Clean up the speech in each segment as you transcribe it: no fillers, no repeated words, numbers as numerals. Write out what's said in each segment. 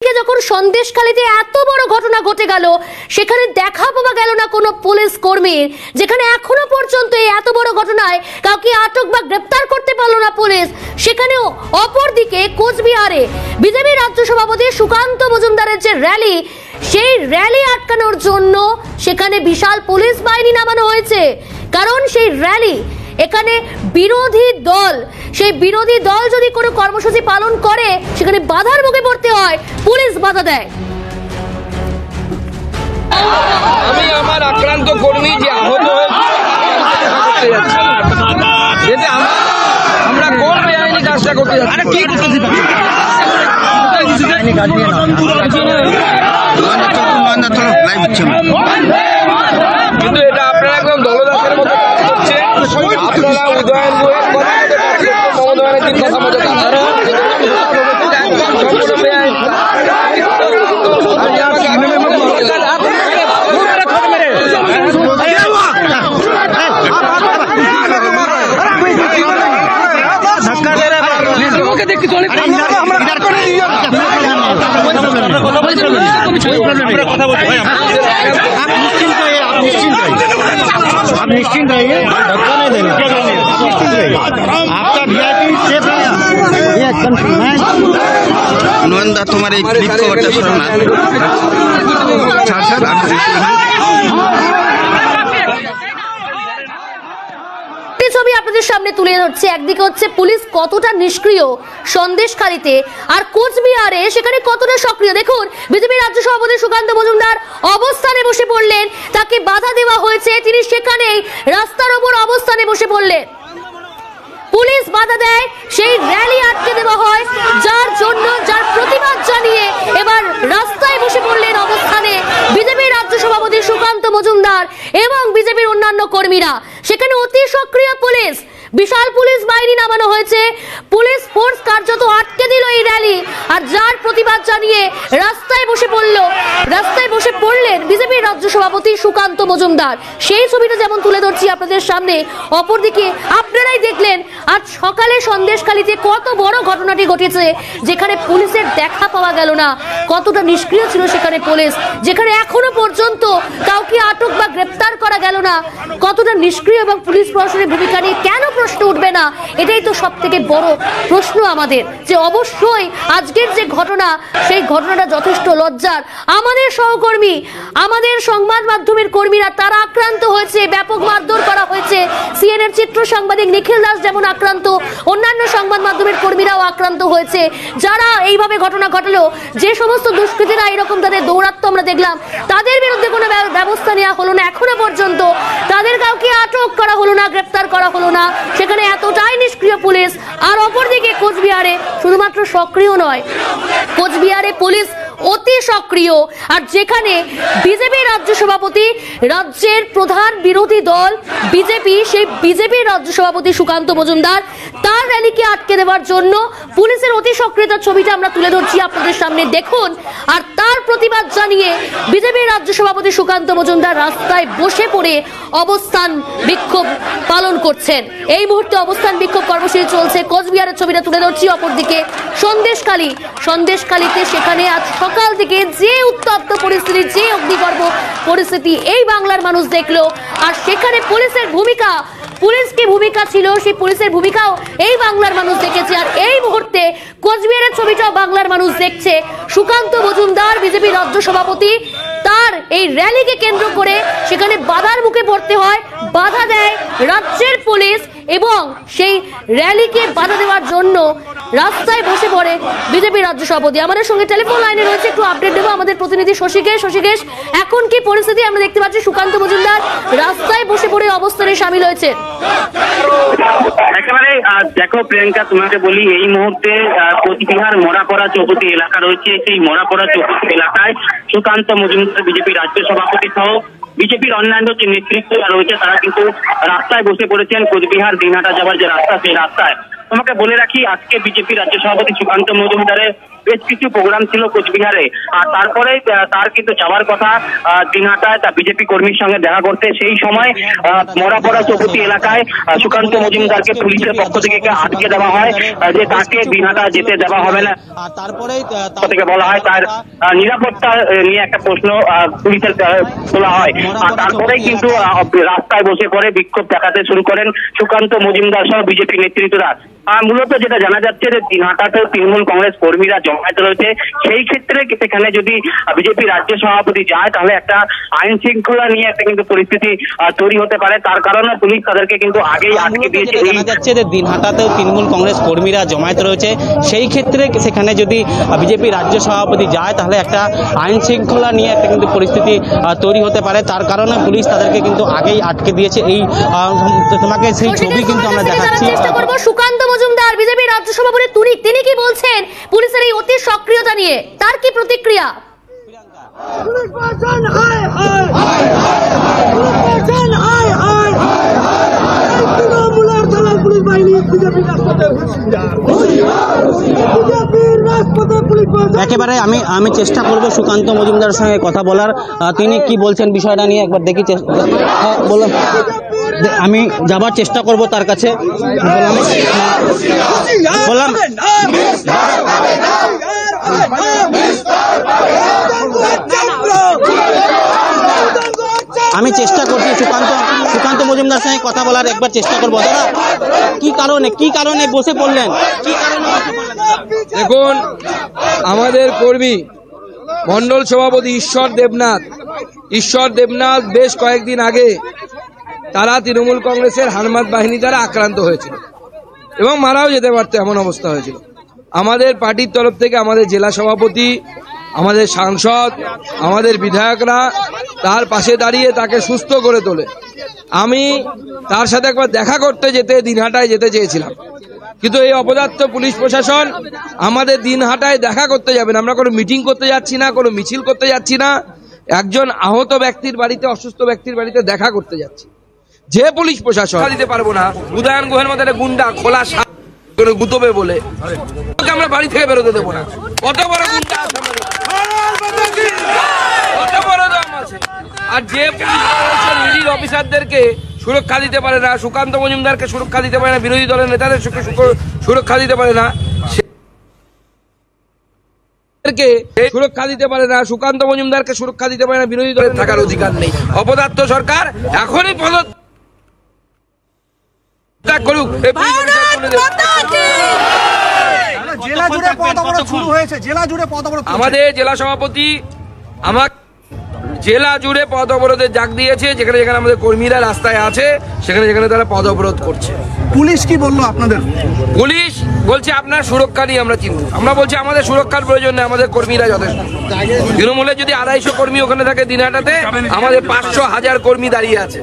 অন্যদিকে যখন সন্দেশখালীতে এত বড় ঘটনা ঘটে গেল, সেখানে দেখা পাওয়া গেল না কোনো পুলিশ কর্মীর, যেখানে এখনো পর্যন্ত এই এত বড় ঘটনায় কাউকে আটক বা গ্রেপ্তার করতে পারলো না পুলিশ, সেখানেও অপরদিকে কোচবিহারে বিজেপি রাজ্য সভাপতি সুকান্ত মজুমদারের যে র্যালি, সেই র্যালি আটকানোর জন্য সেখানে বিশাল পুলিশ বাহিনী নামানো হয়েছে। কারণ সেই র্যালি, এখানে বিরোধী দল, সেই বিরোধী দল যদি কোনো কর্মসূচি পালন করে সেখানে বাধার মুখে পড়তে হয়, পুলিশ বাধা দেয়। আমি আমার আক্রান্ত কর্মী যে আহত হয়েছে, আমরা কোন বেআইনি কাজটা করতে যাচ্ছি? কিন্তু এটা আপনারা একদম দলদাসের মতো করছে। আপনারা উদয়ন মমতা ব্যানার্জির কথা মতো आप निश्चिंत रहिए, धक्का नहीं देना, आपका VIP सेफ है। नंदा तुम्हारे क्लिप कवरটা শোনো না, ছাড় ছবি আপনাদের সামনে তুলে ধরছে। একদিকে হচ্ছে পুলিশ কতটা নিষ্ক্রিয় সন্দেশখালীতে, আর কোচবিহারে সেখানে কতটা সক্রিয়। দেখুন, বিজেপি রাজ্য সভাপতি সুকান্ত মজুমদার অবস্থানে বসে পড়লেন, তাকে বাধা দেওয়া হয়েছে, তিনি সেখানেই রাস্তার ওপর অবস্থানে বসে পড়লেন। পুলিশ বাধা দেয়, সেই র্যালি আটকে দেওয়া হয়, যার জন্য, যার প্রতিবাদ জানিয়ে এবার রাস্তায় বসে পড়লেন অবস্থানে বিজেপির রাজ্য সভাপতি সুকান্ত মজুমদার এবং বিজেপির অন্যান্য কর্মীরা। সেখানে অতি সক্রিয় পুলিশ, বিশাল পুলিশ বাহিনী নামানো হয়েছে, পুলিশ ফোর্স কার্যত আটকে দিল এই র্যালি, আর যার প্রতিবাদ জানিয়ে রাস্তায় বসে পড়লেন বিজেপির রাজ্য সভাপতি সুকান্ত মজুমদার। সেই ছবিটা যেমন তুলে ধরছি আপনাদের সামনে, অপরদিকে আপনারাই দেখলেন আজ সকালে সন্দেশখালীতে কত বড় ঘটনাটি ঘটেছে, যেখানে পুলিশের দেখা পাওয়া গেল না, কতটা নিষ্ক্রিয় ছিল সেখানে পুলিশ, যেখানে এখনো পর্যন্ত কাউকে আটক বা গ্রেপ্তার করা গেল না, কতটা নিষ্ক্রিয় এবং পুলিশ প্রশাসনের ভূমিকা নিয়ে কেন প্রশ্ন উঠবে না? এটাই তো সব থেকে বড় প্রশ্ন আমাদের, যে অবশ্যই আজকের যে ঘটনা, সেই ঘটনাটা যথেষ্ট লজ্জার। আমাদের সহকর্মী, আমাদের সংবাদ মাধ্যমের কর্মীরা তারা আক্রান্ত হয়েছে, ব্যাপক মারধর করা হয়েছে। সিএনএর চিত্র সাংবাদিক নিখিল দাস যেমন আক্রান্ত, অন্যান্য সংবাদ মাধ্যমের কর্মীরাও আক্রান্ত হয়েছে। যারা এইভাবে ঘটনা ঘটালো, যে সমস্ত দুষ্কৃতীরা এরকম তাদের দৌরাত্ম্য আমরা দেখলাম, তাদের বিরুদ্ধে কোনো ব্যবস্থা নেওয়া হলো না এখনো পর্যন্ত, তাদের কাউকে আটক করা হলো না, গ্রেপ্তার করা হলো না, সেখানে এতটাই নিষ্ক্রিয় পুলিশ। আর অপরদিকে কোচবিহারে শুধুমাত্র সক্রিয় নয়, কোচবিহারে পুলিশ অতি সক্রিয়, আর যেখানে বিজেপি রাজ্য সভাপতি, রাজ্যের প্রধান বিরোধী দল বিজেপি, সেই বিজেপির রাজ্য সভাপতি সুকান্ত মজুমদার, তার র্যালিকে আটকে দেওয়ার জন্য পুলিশের অতি সক্রিয়তার ছবিটা আমরা তুলে ধরছি আপনাদের সামনে, দেখুন। আর তার প্রতিবাদ জানিয়ে বিজেপির রাজ্য সভাপতি সুকান্ত মজুমদার রাস্তায় বসে পড়ে অবস্থান বিক্ষোভ পালন করছেন। এই মুহূর্তে অবস্থান বিক্ষোভ কর্মসূচি চলছে। কোচবিহারের ছবিটা তুলে ধরছি। অপরদিকে সন্দেশখালীতে সেখানে আজ সকাল থেকে যে উত্তপ্ত পরিস্থিতি, যে অগ্নিগর্ভ পরিস্থিতি এই বাংলার মানুষ দেখলো, আর সেখানে পুলিশের ভূমিকা, পুলিশ কি ভূমিকা ছিল, সেই পুলিশের ভূমিকাও এই বাংলার মানুষ দেখেছে। আর এই মুহূর্তে কোচবিহারের ছবিটাও বাংলার মানুষ দেখছে। সুকান্ত মজুমদার বিজেপি রাজ্য সভাপতি, তার এই র্যালিকে কেন্দ্র করে সেখানে বাধার মুখে পড়তে হয়, বাধা দেয় রাজ্যের পুলিশ, এবং সেই র্যালিকে বাধা দেওয়ার জন্য রাস্তায় বসে পড়ে বিজেপি রাজ্য সভাপতি। আমাদের সঙ্গে টেলিফোন লাইনে রয়েছে, একটু আপডেট দেবো আমাদের প্রতিনিধি শশীকেশ। এখন কি পরিস্থিতি আমরা দেখতে পাচ্ছি? সুকান্ত মজুমদার রাস্তায় বসে পড়ে অবস্থানে সামিল হয়েছে। একেবারে দেখো প্রিয়াঙ্কা, তোমাকে বলি, এই মুহূর্তে কোচবিহার মোড়াপড়া চৌপতি এলাকা রয়েছে, সেই মোড়াপড়া চৌপতি এলাকায় সুকান্ত মজুমদার বিজেপি রাজ্য সভাপতি সহ বিজেপির অন্যান্য যে নেতৃত্ব রয়েছে তারা কিন্তু রাস্তায় বসে পড়েছেন। কোচবিহার দিনহাটা যাওয়ার যে রাস্তা, সেই রাস্তায় তোমাকে বলে রাখি, আজকে বিজেপি রাজ্য সভাপতি সুকান্ত মজুমদারের বেশ কিছু প্রোগ্রাম ছিল কোচবিহারে, আর তারপরে তার কিন্তু যাওয়ার কথা দিনহাটায় তা বিজেপি কর্মীর সঙ্গে দেখা করতে। সেই সময় মরাপড়া চৌপতি এলাকায় সুকান্ত মজুমদারকে পুলিশের পক্ষ থেকে আটকে দেওয়া হয়, যে তাকে দিনহাটা যেতে দেওয়া হবে না। আর তারপরে থেকে বলা হয় তার নিরাপত্তা নিয়ে একটা প্রশ্ন পুলিশের তোলা হয়, আর তারপরেই কিন্তু রাস্তায় বসে পড়ে বিক্ষোভ দেখাতে শুরু করেন সুকান্ত মজুমদার সহ বিজেপি নেতৃত্বরা। মূলত যেটা জানা যাচ্ছে যে দিনহাটাতেও তৃণমূল কংগ্রেস কর্মীরা জমায়েত রয়েছে, সেই ক্ষেত্রে সেখানে যদি বিজেপি রাজ্য সভাপতি যায় তাহলে একটা আইন শৃঙ্খলা নিয়ে একটা কিন্তু পরিস্থিতি তৈরি হতে পারে। তার কারণে পুলিশ তাদেরকে কিন্তু আগেই আটকে দিয়েছে। জানা যাচ্ছে যে দিনহাটাতেও তৃণমূল কংগ্রেস কর্মীরা জমায়েত রয়েছে, সেই ক্ষেত্রে সেখানে যদি বিজেপি রাজ্য সভাপতি যায় তাহলে একটা আইন শৃঙ্খলা নিয়ে একটা কিন্তু পরিস্থিতি তৈরি হতে পারে। তার কারণে পুলিশ তাদেরকে কিন্তু আগেই আটকে দিয়েছে। এই তোমাকে সেই ছবি কিন্তু আমরা দেখাচ্ছি। চেষ্টা করব সুকান্ত মজুমদার বিজেপি রাজ্য সভাপতি তিনি কি বলছেন পুলিশের এই অতি সক্রিয়তা নিয়ে, তার কি প্রতিক্রিয়া? একেবারে আমি চেষ্টা করব সুকান্ত মজুমদারের সঙ্গে কথা বলার, তিনি কি বলছেন বিষয়টা নিয়ে একবার দেখি। বললাম আমি যাবার চেষ্টা করব তার কাছে। বললাম আমি চেষ্টা করছি সুকান্ত মজুমদার সঙ্গে কথা বলার একবার চেষ্টা করবো। দাদা কি কারণে বসে পড়লেন? দেখুন, আমাদের কর্মী মন্ডল সভাপতি ঈশ্বর দেবনাথ বেশ কয়েকদিন আগে তারা তৃণমূল কংগ্রেসের হারমাত বাহিনী দ্বারা আক্রান্ত হয়েছিল এবং মারাও যেতে পারত, এমন অবস্থা হয়েছিল। আমাদের পার্টির তরফ থেকে আমাদের জেলা সভাপতি, আমাদের সাংসদ, আমাদের বিধায়করা তার পাশে দাঁড়িয়ে তাকে সুস্থ করে তোলে। আমি তার সাথে একবার দেখা করতে দিনহাটায় যেতে চেয়েছিলাম, কিন্তু এই অপদার্থ পুলিশ প্রশাসন আমাদের দিনহাটায় দেখা করতে যাবেন। আমরা কোনো মিটিং করতে যাচ্ছি না, কোনো মিছিল করতে যাচ্ছি না, একজন আহত ব্যক্তির বাড়িতে, অসুস্থ ব্যক্তির বাড়িতে দেখা করতে যাচ্ছি। যে পুলিশ প্রশাসন দিতে পারবো না, উদয়ন গুহের মধ্যে একটা গুন্ডা খোলা গুতবে বলে আমরা বাড়ি থেকে বেরোতে দেবো না। কত বড় গুন্ডা আছে আমাদের, কত বড় দম আছে। আর যে মিডিল অফিসারদেরকে সুরক্ষা দিতে পারে না, সুকান্ত মজুমদারকে সুরক্ষা দিতে পারে না, বিরোধী দলের নেতাদের সুরক্ষা দিতে পারে না, সুরক্ষা দিতে পারে না, সুকান্ত মজুমদারকে সুরক্ষা দিতে পারে না, বিরোধী দলের থাকার অধিকার নেই। অপদার্থ সরকার এখনই পদত্যাগ করুক। আমাদের জেলা সভাপতি জেলা জুড়ে পদ অবরোধের ডাক দিয়েছে, যেখানে যেখানে আমাদের কর্মীরা রাস্তায় আছে সেখানে যেখানে তারা পদ অবরোধ করছে। পুলিশ কি বললো আপনাদের? পুলিশ বলছে আপনার সুরক্ষা নিয়ে আমরা চিন্তিত। আমরা বলছি আমাদের সুরক্ষার প্রয়োজন নেই, আমাদের কর্মীরা যথেষ্ট। তৃণমূলের যদি 250 কর্মী ওখানে থাকে দিনহাটাতে, আমাদের 500,000 কর্মী দাঁড়িয়ে আছে।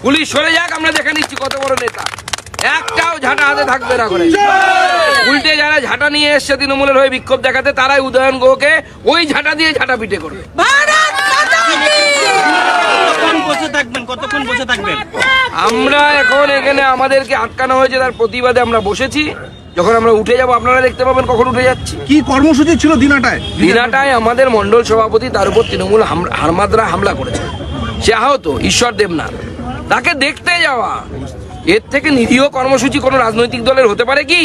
পুলিশ সরে যাক, আমরা দেখে নিচ্ছি কত বড় নেতা। একটাও ঝাঁটা হাতে থাকবে না করে। উল্টে যারা ঝাঁটা নিয়ে এসছে তৃণমূলের হয়ে বিক্ষোভ দেখাতে, তারাই উদয়ন গুহকে ওই ঝাঁটা দিয়ে ঝাঁটা পিটে করবে। কতক্ষণ বসে থাকবেন? আমরা এখন এখানে আমাদেরকে আটকানো হয়েছে, তার প্রতিবাদে আমরা বসেছি। যখন আমরা উঠে যাব আপনারা দেখতে পাবেন কখন উঠে যাচ্ছি। কি কর্মসূচি ছিল দিনহাটায়? দিনহাটায় আমাদের মন্ডল সভাপতি, তার উপর তৃণমূল হারমাতরা হামলা করেছে। সে আহত ঈশ্বর দেবনাথ, তাকে দেখতে যাওয়া, এর থেকে নিরীহ কর্মসূচি কোনো রাজনৈতিক দলের হতে পারে কি?